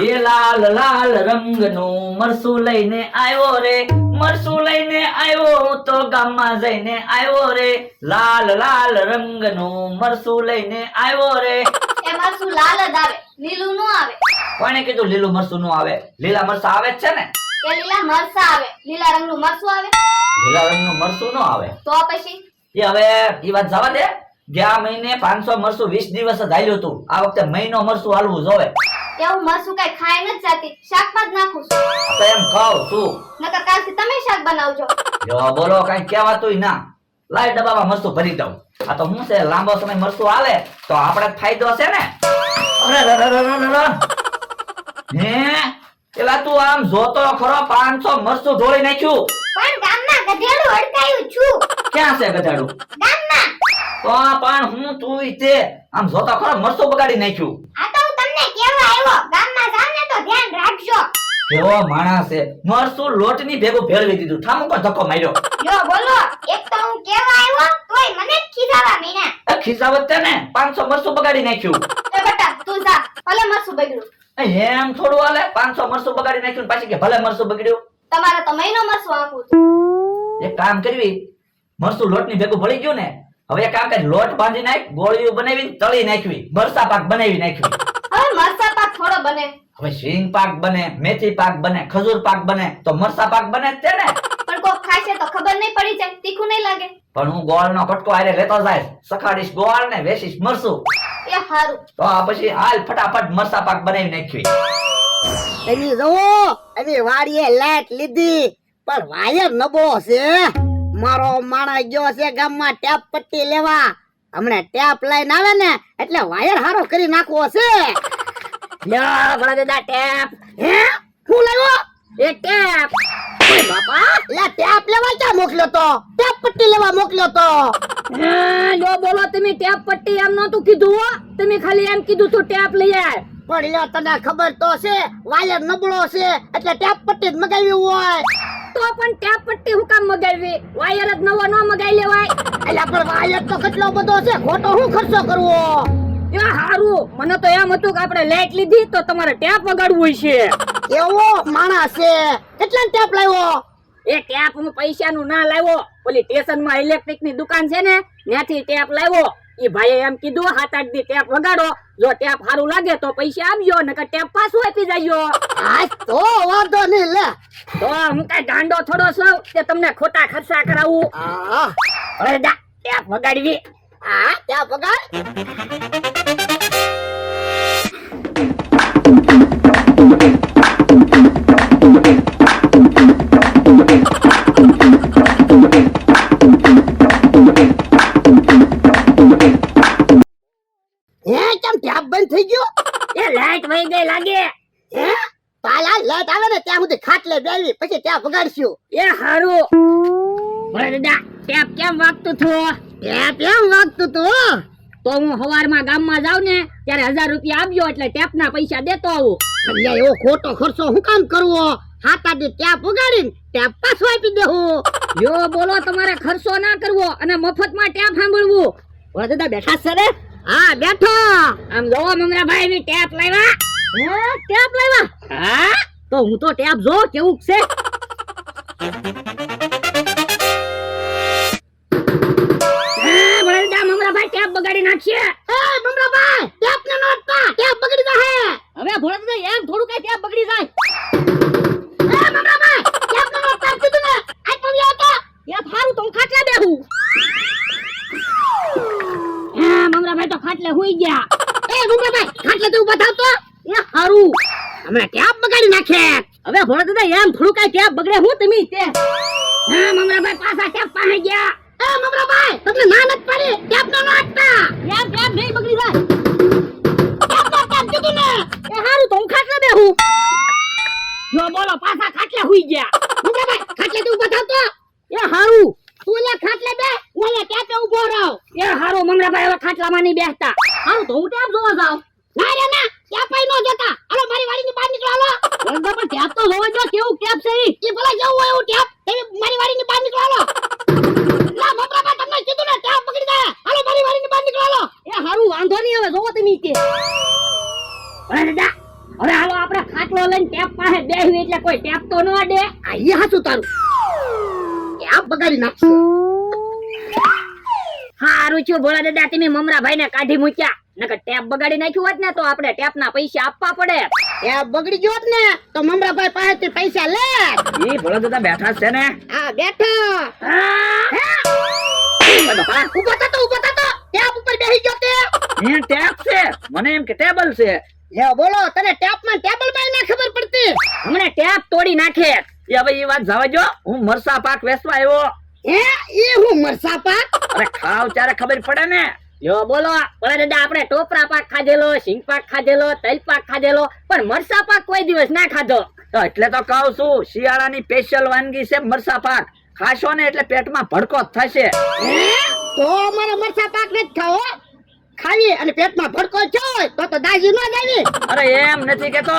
એ લાલ લાલ રંગનું મરસું લઈને આવ્યો રે, મરસું લઈને આવ્યો હું તો ગામમાં જઈને આવ્યો રે, લાલ લાલ રંગનું મરસું લઈને આવ્યો રે. એ મરસું લાલ જ આવે, લીલું નો આવે. કોણે કીધું લીલું મરસું નો આવે? લીલા મરસા આવે જ છે ને. એ લીલા મરસા આવે, લીલા રંગનું મરસું આવે. લીલા રંગનું મરસું નો આવે. તો પછી એ હવે ઈ વાત જવા દે. ગયા મહિને 500 મરસું 20 દિવસ જ હાલ્યું હતું. આ વખતે મહિનો મરસું હાલવું જોવે. એવું મરસું કઈ ખાય નથી જાતી, શાકમાં જ નાખું છું. તો એમ કહું છું. નકર કાલથી તમે શાક બનાવજો. જો બોલો કઈ કહેવાતુંય ના. લાય ડબ્બામાં મરસું ભરી દઉં. આ તો શું છે, લાંબો સમય મરસું હાલે તો આપણે ફાયદો છે ને. અરે હે એલા તું આમ જોતો ખરો 500 મરસું ઢોળી નાખ્યું. પણ ગામમાં ગધેડું અડકાયું છું. ક્યાં છે ગધાડું? ગામમાં. તો પણ હું તું તે આમ જોતો ખરો મરસું બગાડી નાખ્યું. આ તો હું તમને કહેવા આવ્યો, ગામમાં જાવ ને તો ધ્યાન રાખજો. કેવો માણસ છે, મરસું લોટની ભેગું ભેળવી દીધું, ઠામ ઉપર ધક્કો માર્યો. જો બોલો, એક તો હું કહેવા આવ્યો તોય મને જ ખીજાવા મીના. ખિસાવત છે ને 500 મરસું બગાડી નાખ્યું. એ બેટા તું જા, ભલે મરસું બગડ્યું. એમ થોડું હાલે? 500 મરસું બગાડી નાખ્યું પાછી કે ભલે મરસું બગડ્યું. તમારે તો મહિનો મરસું આંકવું છે. એક કામ કરવી, મરસું લોટની ભેગું ભળી ગયું ને, હવે એક કામ કરી, લોટ બાંધી નાખ, ગોળીઓ બનાવી તળી નાખવી, મરસા પાક બનાવી નાખવી. હવે મરસા પાક થોડો બને. હવે સિંગ પાક બને, મેથી પાક બને, ખજૂર પાક બને, તો મરસા પાક બને જ છે ને. પણ કોક ખાશે તો ખબર નહીં પડી જાય, તીખું નહીં લાગે. પણ હું ગોળનો કટકો આરે લેતો જાય, સખાડીશ ગોળ ને વેચીશ મરસું. એ હારું. તો આ પછી હાલ ફટાફટ મરસા પાક બનાવી નાખવી. એની જો એની વાડીએ લાઈટ લીધી પણ વાયર નબળો છે. મારો માણસ ગયો છે ગામમાં ટેપ પટ્ટી લેવા. હમણાં ટેપ લઈને આવે ને એટલે વાયર હારો કરી નાખવો છે. લ્યો ભલા દાદા ટેપ. હે હું લાવ્યો? એ ટેપ. ઓય બાપા, લે ટેપ લેવા ક્યાં મોકલ્યો તો? ટેપ પટ્ટી લેવા મોકલ્યો તો. લો બોલો, તમે ટેપ પટ્ટી એમ નતું કીધું હો. તમે ખાલી એમ કીધું તું ટેપ લઈ આવ. પણ લ્યો તને ખબર તો છે વાયર નબળો છે એટલે ટેપ પટ્ટી જ મગાવી હોય. તો પણ ટેપ પટ્ટી હું કામ મગાવી? વાયર જ નવો ન મગાઈ લેવાય. એટલે પણ વાયર તો કેટલો બધો છે, ખોટો હું ખર્ચો કરવો? એ હારું, મને તો એમ હતું કે આપણે લાઈટ લીધી તો તમારે ટેપ વગાડવું છે. એવો માણસ છે. કેટલા ટેપ લાવ્યો? એ ટેપ હું પૈસાનું ના લાવ્યો, ઓલી સ્ટેશનમાં ઇલેક્ટ્રિક ની દુકાન છે ને ત્યાંથી ટેપ લાવ્યો. ઈ ભાઈએ એમ કીધું 7-8 દી ટેપ વગાડો, જો ટેપ સારું લાગે તો પૈસા આપજો, નકર ટેપ પાછું આપી જાજો. આજ તો વાંધો નહીં લે. તો હું કઈ ગાંડો થોડો છું કે તમને ખોટા ખર્ચા કરાવું? હા હવે દા ટેપ વગાડવી. હા ટેપ વગાડ. હે કેમ ટેપ બંધ થઈ ગયો? એ લાઈટ વહી ગઈ લાગે. હે પાલા લાઈટ આવે ને ત્યાં સુધી ખાટલે બેસી પછી ટેપ વગાડશું. એ હારું. ભલે દાદા ટેપ કેમ વાગતું થયું? ટેપ એમ વાગતું તું. તો હું સવારમાં ગામમાં જાઉં ને ત્યારે 1000 રૂપિયા આપજો એટલે ટેપના પૈસા દેતો આવું. એટલે એવો ખોટો ખર્ચો હું કામ કરવો? 7-8 દી ટેપ વગાડીને ટેપ પાછું આપી દેવું. જો બોલો, તમારે ખર્ચો ના કરવો અને મફતમાં ટેપ સાંભળવું. ઓલા દાદા બેઠા છે રે? હા બેઠો. આમ જોવો મમરાભાઈ ની ટેપ લાવ્યા. હે ટેપ લાવ્યા? હા તો હું તો ટેપ જો કેવું છે. મમરાભાઈ ટેપ બગાડી નાખશે. એ મમરાભાઈ ટેપ ને નોટતા ટેપ બગડી જાહે. હવે ભોળા દાદા એમ થોડું કઈ ટેપ બગડી જાય. એ મમરાભાઈ ટેપ ને નોટતા કીધું ને આ તો લ્યો તો. ટેપ હારું તો હું ખાટલે બેહું. હા મમરાભાઈ તો ખાટલે હુઈ ગયા. એ મમરાભાઈ ખાટલે તું બતાવતો. એ હારું હમણાં ટેપ બગાડી નાખે. હવે ભોળા દાદા એમ થોડું કઈ ટેપ બગડે હું તમે તે. હા મમરાભાઈ પાછા ટેપ પાસે ગયા. એ મમરાભાઈ તમને ના નથી પડી ટેપ ને નોટતા. ટેપ ટેપ નહીં બગડી જાય. ટેપ નોટતા કીધું ને. એ હારું તો હું ખાટલે બેહું. જો બોલો, પાછા ખાટલે હુઈ ગયા. મમરાભાઈ ખાટલે તું બતાવતો. એ હારું. તું લે ખાટલે બે હું લે ટેપે ઊભો રહું. એ હારું મમરાભાઈ હવે ખાટલામાં નહીં બેસતા. હારું તો હું ટેપ જોવા જાઉં. ના રે ના ટેપ આઈ નો જતા. હાલો મારી વાડીની બહાર નીકળો હાલો. પણ ટેપ તો જોવા જો કેવું ટેપ છે ઈ. એ ભલા જવું હોય એવું ટેપ તમે મારી વાડીની બહાર નીકળો હાલો. ના મમરાભાઈ તમને કીધું ને ટેપ પકડી જાય. હાલો મારી વાડીની બહાર નીકળો હાલો. એ હારું વાંધો નહીં, હવે જોવો તમે તે. અરે દાદા હવે હાલો આપણે ખાટલો લઈને ટેપ પાસે બેહવી એટલે કોઈ ટેપ તો ન અડે. આ ઈ હાચું તારું ટેપ બગાડી નાખશે. હારું છું ભોળા દાદા તમે મમરાભાઈ ને કાઢી મૂક્યા, નકર ટેપ બગાડી નાખ્યું હોત ને તો આપણે ટેપ ના પૈસા આપવા પડે. ટેપ બગડી ગયો હોત ને તો મમરાભાઈ પાસેથી પૈસા લે. ઈ ભોળા દાદા બેઠા છે ને. આ બેઠો બાપા, ઉભો થતો ટેપ ઉપર બેસી ગયો તે. એ ટેપ છે, મને એમ કે ટેબલ છે. લે બોલો તને ટેપ માં ટેબલ માં ના ખબર પડતી. હમણે ટેપ તોડી નાખે. એ હવે ઈ વાત જવા જો, હું મરસા પાક વેચવા આવ્યો. હે એ હું મરસા પાક. અરે ખાવ ત્યારે ખબર પડે ને. યો બોલો ભોળા દાદા આપણે ટોપરા પાક ખાધેલો, સિંગ પાક ખાધેલો, તલ પાક ખાધેલો, પણ મરસા પાક કોઈ દિવસ ના ખાધો. તો એટલે તો કહું છું, શિયાળાની સ્પેશિયલ વાનગી છે મરસા પાક. ખાશો ને એટલે પેટમાં ભડકો જ થશે. હે તો અમારે મરસા પાક નથી ખાવો. ખાવી અને પેટમાં ભડકો જોય તો દાજી ન જાવી. અરે એમ નથી કેતો,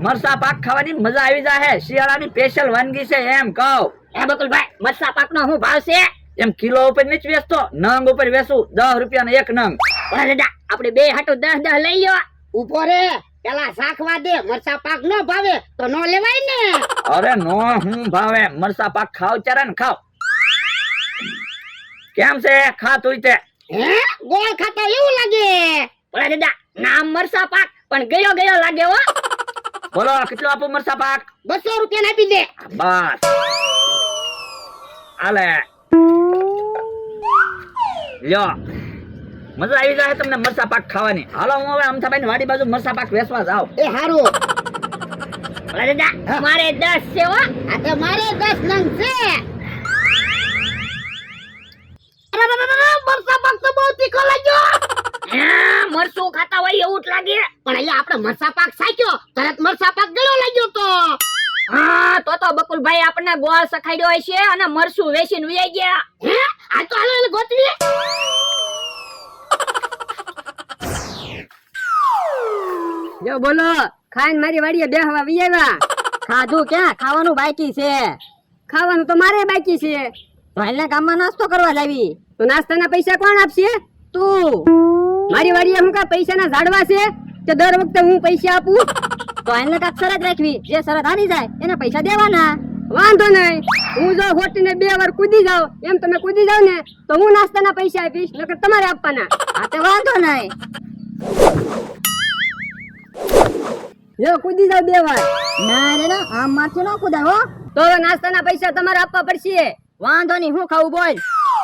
મરસા પાક ખાવાની મજા આવી જાય. શિયાળાની સ્પેશિયલ વાનગી છે એમ કહું. હે બકુલભાઈ મરસા પાક નો શું ભાવ છે? એમ કિલો ઉપર નથી વેચતો, નંગ ઉપર વેચું. 10 રૂપિયાનો એક નંગ. ભોળા દાદા આપણે બે હાટું 10 લઈ લ્યો. ઉભો રે પેલા શાકવા દે. મરસા પાક ન ભાવે તો ન લેવાય ને. અરે નો હું ભાવે, મરસા પાક ખાવ ત્યારે ને ખાવ. કેમ છે ખાતું તે? હે ગોળ ખાતા એવું લાગે. ભોળા દાદા નામ મરસા પાક પણ ગયો લાગે હો. બોલો કેટલો આપું મરસા પાક? 200 રૂપિયા આપી દે. બસ આલે લ્યો, મજા આવી જાય તમને મરસા પાક ખાવાની. હાલો હું હવે અમથાભાઈ ની વાડી બાજુ મરસા પાક વેચવા જાઉં. એ હારું. ભોળા દાદા મારે 10 છે હો. આ તો મારે 10 નંગ છે. અરે મરસા પાક તો બહુ તીખો લાગ્યો. મરસું ખાતા હોય એવું જ લાગે. પણ અહીંયા આપણે મરસા પાક સાચ્યો તરત મરસા પાક ગળો લાગ્યો તો. હા તો બકુલભાઈ આપણને ગોળ સખાડ્યો હોય છે અને મરસું વેચીને વહી ગયા. હે આ તો હાલો ગોતવી. જો બોલો ખાઈને મારી વાડીએ બેહવા વિયેવા. ખાધું ક્યાં, ખાવાનું બાકી છે. ખાવાનું તો મારે બાકી છે. તો હાલના ગામમાં નાસ્તો કરવા જાવી. તો નાસ્તાના પૈસા કોણ આપશે? તું. મારી વાડીએ હું કા પૈસાના ઝાડવા છે કે દર વખતે હું પૈસા આપું? તો હાલને કાક શરત રાખવી, જે શરત હારી જાય એને પૈસા દેવાના. વાંધો નહીં, હું જો હોટીને 2 વાર કૂદી જાઉં એમ તમે કૂદી જાવ ને તો હું નાસ્તાના પૈસા આપીશ, નકર તમારે આપવાના. હા તો વાંધો નહીં. જો કૂદી જાવ 2 વાર. ના આમ માથે ન કૂદાય હો. તો હવે નાસ્તાના પૈસા તમારે આપવા પડશે. વાંધો નહીં, હું ખાવું બોલ.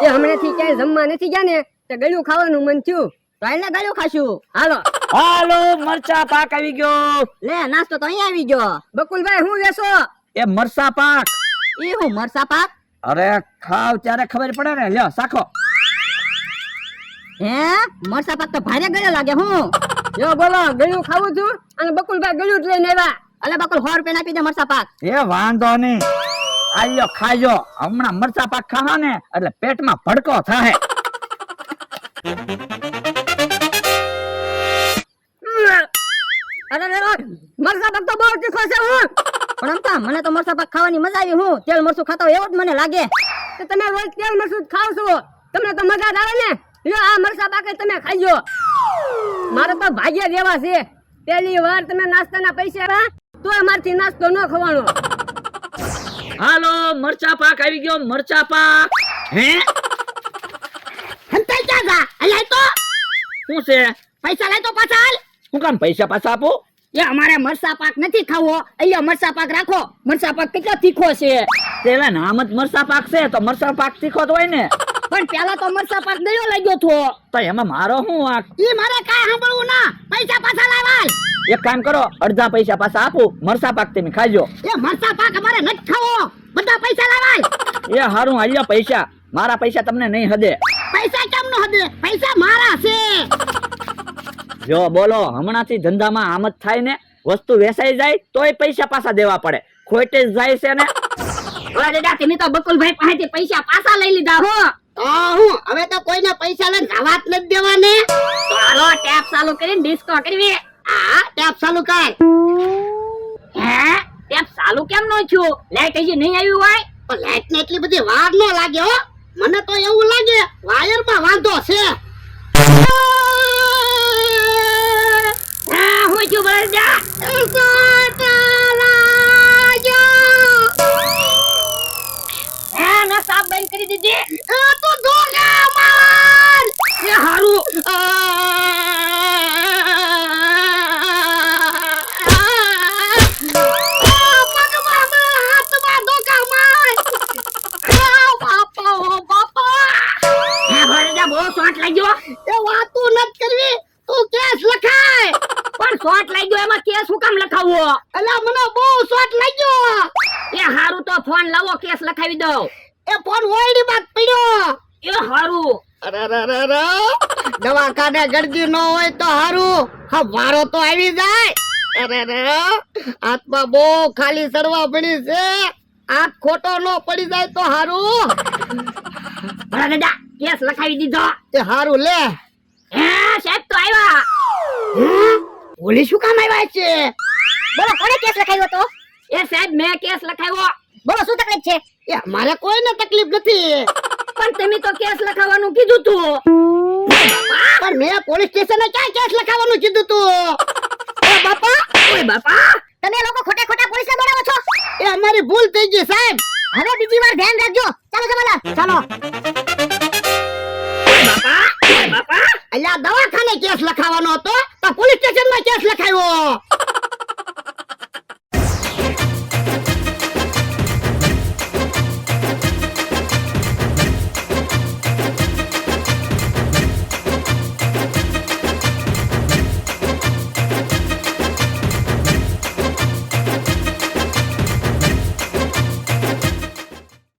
એ હમણાંથી ક્યાંય જમવા નથી ગયા ને તો ગળ્યું ખાવાનું મન થયું, તો હાલને ગળ્યું ખાશું. હાલો હાલો મરચા પાક આવી ગયો. લે નાસ્તો તો અહીંયા આવી ગયો. બકુલભાઈ હું વેસો? એ મરસા પાક. એ હું મરસા પાક? અરે ખાવ ત્યારે ખબર પડે ને. લ્યો સાખો. હે મરસા પાક તો ભારે ગળ્યો લાગે. હું જો બોલો ગળ્યું ખાવું છું અને બકુલભાઈ ગળ્યું જ લઈને આવ્યા. અલે બકુલ 100 રૂપિયા આપી દે મરસા પાક. એ વાંધો નહીં, આલ્યો ખાજો. હમણાં મરચા પાક ખાવા ને એટલે પેટમાં ભડકો થાય. અરે મરસા પાક તો બહુ તીખો છે. હું પણ અમતા મને તો મરસા પાક ખાવાની મજા આવી. હું તેલ મરસું ખાતો હોય એવું જ મને લાગે. તો તમે રોજ તેલ મરસું ખાવ છો, તમને તો મજા જ આવે ને. લ્યો આ મરસા પાક તમે ખાજો. મારે તો ભાગ્ય જેવા છે. પહેલી વાર તમે નાસ્તાના પૈસા તો અમારથી નાસ્તો ન ખવાનો. હાલો મરચા પાક આવી ગયો. મરચા પાક. હે હંતાઈ ક્યાં જા? અલ્યા તો શું છે? પૈસા લઈ તો પાછા હાલ. હું કામ પૈસા પાછા આપું? એ અમારે મરસા પાક નથી ખાવો. અહીંયા મરસા પાક રાખો. મરસા પાક કેટલો તીખો છે. તેલા નામ જ મરસા પાક છે તો મરસા પાક તીખો જ હોય ને. પણ પેલા તો મરસા પાક ગયો લાગ્યો થો. તો એમાં મારો શું વાંક? ઈ મારે કાઈ સાંભળવું ના. પૈસા પાછા લાવાલ. એક કામ કરો, અડધા પૈસા પાછા આપું, મરસા પાક તમે ખાજો. એ મરસા પાક અમારે નથી ખાવો. બધા પૈસા લાવાલ. એ હારું આલ્યો પૈસા. મારા પૈસા તમને નહીં હદે. પૈસા કેમ ન હદે? પૈસા મારા છે. જો બોલો હમણાંથી ધંધામાં આમ જ થાય ને. વસ્તુ વેચાઈ જાય તોય પૈસા પાછા દેવા પડે. ખોટે જ જાય છે ને. ઓલા દાદા તમે તો બકુલભાઈ પાસેથી પૈસા પાછા લઈ લીધા હો. તો હું હવે તો કોઈને પૈસા લઈને જવા જ નથી દેવાને. તો હાલો ટેપ ચાલુ કરીને ડિસ્કો કરવી. આ ટેપ ચાલુ કર. હે ટેપ ચાલુ કેમ નો થયું? લાઈટ હજી નહીં આવી હોય? પણ લાઈટ ને એટલી બધી વાર ન લાગે હો. મને તો એવું લાગે વાયરમાં વાંધો છે. હા હું છું બળદા. મેં સાફ બંધ કરી દીધી એ તો ધોગા માર એ હારું હે ભરેજા બહુ શોટ લાગ્યો એ વાતું નત કરવી તું કેસ લખાય પણ શોટ લાગ્યો એમાં કેસ શું કામ લખાવવો અલા મને બહુ શોટ લાગ્યો એ હારું તો ફોન લાવો કેસ લખાવી દઉં એ ફોન ઓયડી બાદ પડ્યો એ હારું અરે દવાખાને ગરદી ન હોય તો હારું હા વારો તો આવી જાય અરે હાથમાં બહુ ખાલી સરવા પડી છે હાથ ખોટો ન પડી જાય તો હારું ભરેજા કેસ લખાવી દીધો એ હારું લે હે સાહેબ તો આવ્યા પોલીસ શું કામ આવ્યા છે બોલો કોને કેસ લખાવ્યો તો એ સાહેબ મેં કેસ લખાવ્યો બોલો શું તકલીફ છે એ મારે કોઈને તકલીફ નથી પણ તમે તો કેસ લખાવવાનું કીધું તું પણ મેં પોલીસ સ્ટેશને ક્યાં કેસ લખાવવાનું કીધું તું એ બાપા ઓય બાપા તમે લોકો ખોટા ખોટા પોલીસને બોલાવો છો એ અમારી ભૂલ થઈ ગઈ સાહેબ હવે બીજી વાર ધ્યાન રાખજો ચાલો જમાદાર ચાલો